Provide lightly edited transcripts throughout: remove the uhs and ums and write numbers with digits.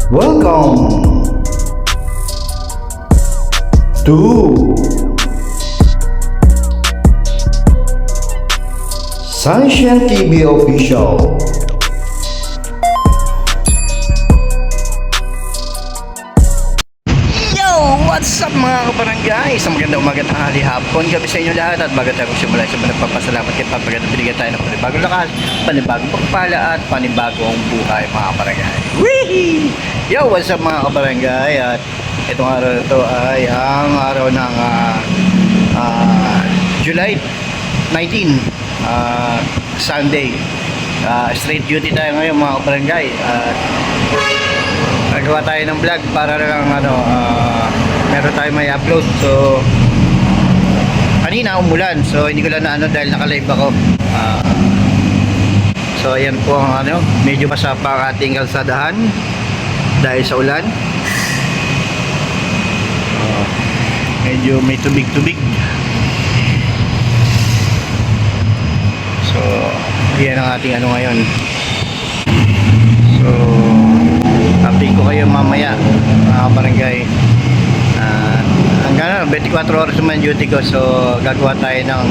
Welcome to Sunshine TV Official. What's up mga kabarangay? Sa magandang umaga, tanghali, hapon, gabi sa inyo lahat. At bago tayo magsimula, sa nagpapasalamat kay Papaganda, binigyan tayo ng panibagong lakas, panibagong pagpala at panibagong buhay mga kabarangay. Wee! Yo, what's up mga kabarangay? At itong araw na ito ay ang araw ng July 19, Sunday. Straight duty tayo ngayon mga kabarangay. Nagawa tayo ng vlog para lang meron tayo may upload. So kanina umulan, so hindi ko lang na dahil naka-live ako. So ayan po ang medyo masapa ang ating kalsadahan dahil sa ulan. Medyo may tubig-tubig. So yan ang ating ngayon. So update ko kayo mamaya mga barangay. Hanggang 24 oras naman duty ko, so gagawa tayo ng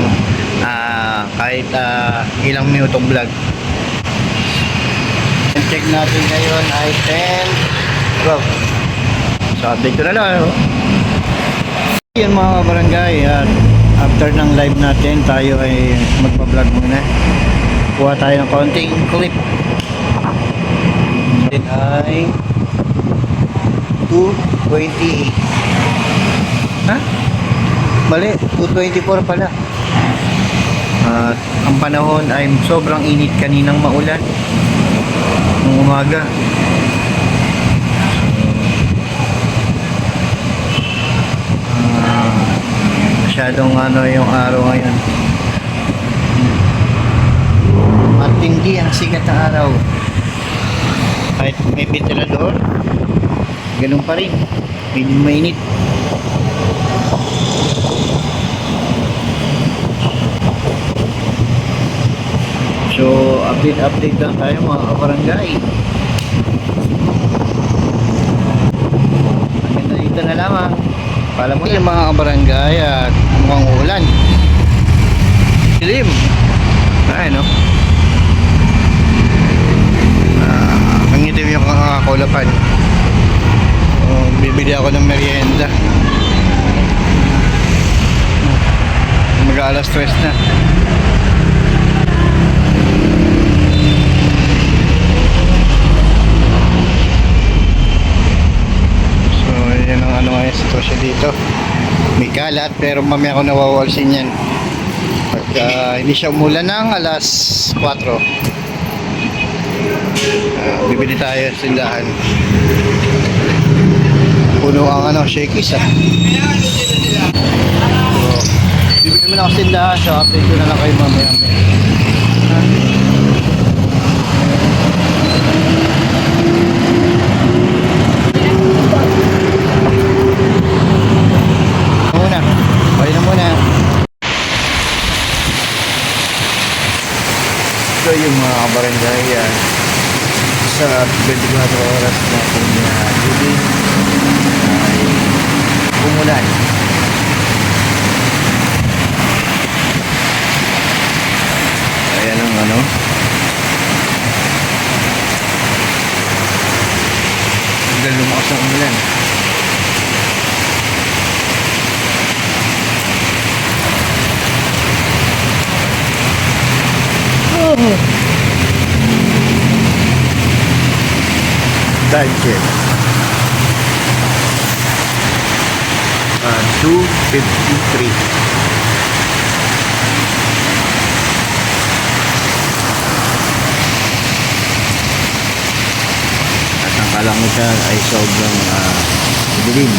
kahit ilang minutong vlog. Check natin ngayon ay 10:12. So update ko na lang. Yan mga barangay, at after ng live natin tayo ay magpa-vlog muna. Kuha tayo ng konting clip. It ay 2:28. Ha? Mali, 2:24 pala. At ang panahon ay sobrang init, kaninang maulan nung umaga. Masyadong yung araw ngayon. Matindi ang sikat ng araw. Kahit may ventilador, ganun pa rin, medyo mainit. So update lang tayo mga kabarangay. Hanggang dito na lamang. Paalam mo na mga kabarangay, at mukhang ulan. Dilim. Ay no. Ang itim yung kakakulapan. Bibili ako ng merienda. Mag-alas 3 na. So yan ang ngayon sitwasyon dito. May kalat pero mamaya ako nawawalsin yan. Pag hindi siya umulan ng alas 4. Bibili tayo sa tindahan. Puno ang shakies So bibili naman ako sa tindahan, so update ko na lang kayo mamaya. Balik na muna. So yung mga kabarangay yan, sa 24 oras natin duty ay umulan. Ayan ang hanggang lumakas ang umulan. Time check 2:53. At ang kalangitan ay sobrang dilim.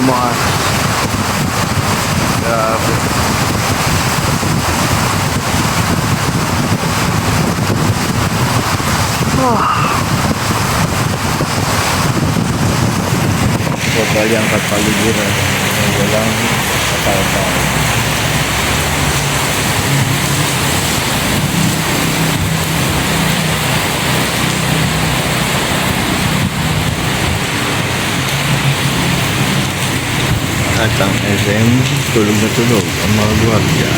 mga grabe. Total yung kapaligiran. Walang katao-tao. At ang SM, tulog na tulog ang mga gwardiya.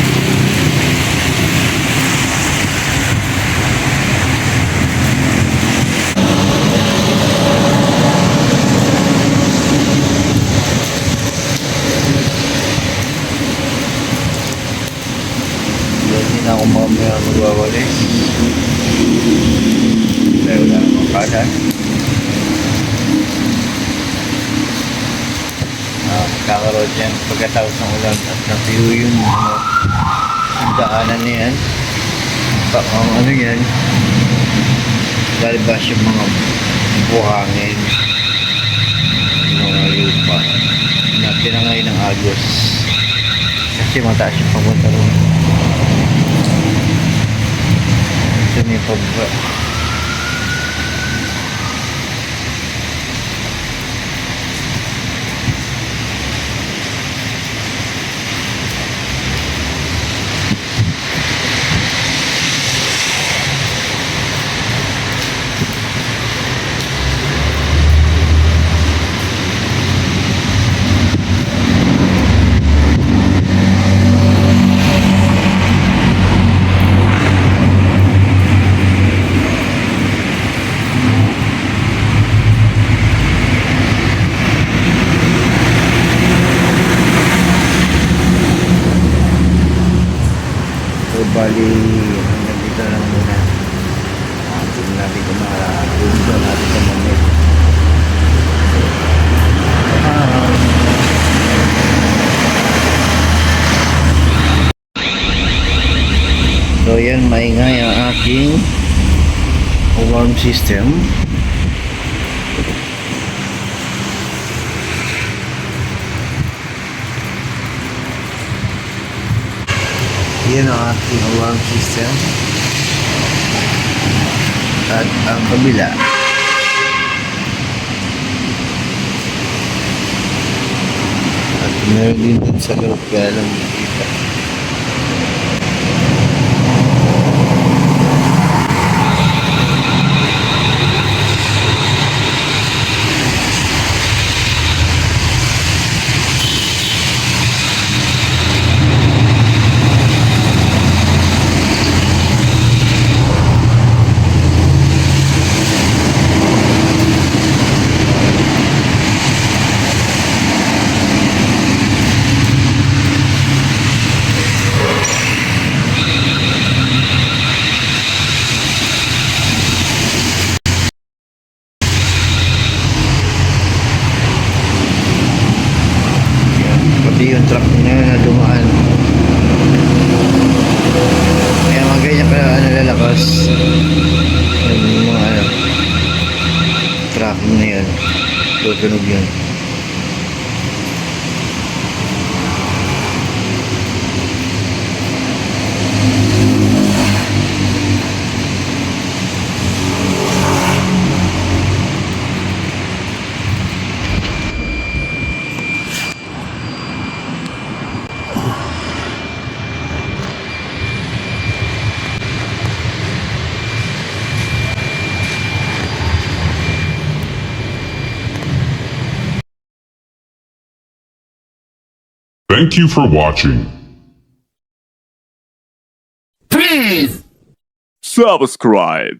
Hindi na ako mamaya magwawalis. Dahil wala namang kanan. Kakaroon yan pagkatapos ng ulan at natuyo yun ang daanan niyan ang ano yan lalabas yung mga buhangin mga lupa na tinangay ng agos kasi mataas yung papunta ron ito na yung pababa. Bali, hanggang dito lang muna. Hindi natin ito makakulusan natin sa mamit. So yan, maingay ang aking alarm system. Yan ang aking alarm system. At ang kabila. At meron din dun sa loob kaya lang makita. Yung truck na dumaan kaya mga ganyan ka nalalakas yung mga truck na yun tutunog yun. Thank you for watching. Please subscribe.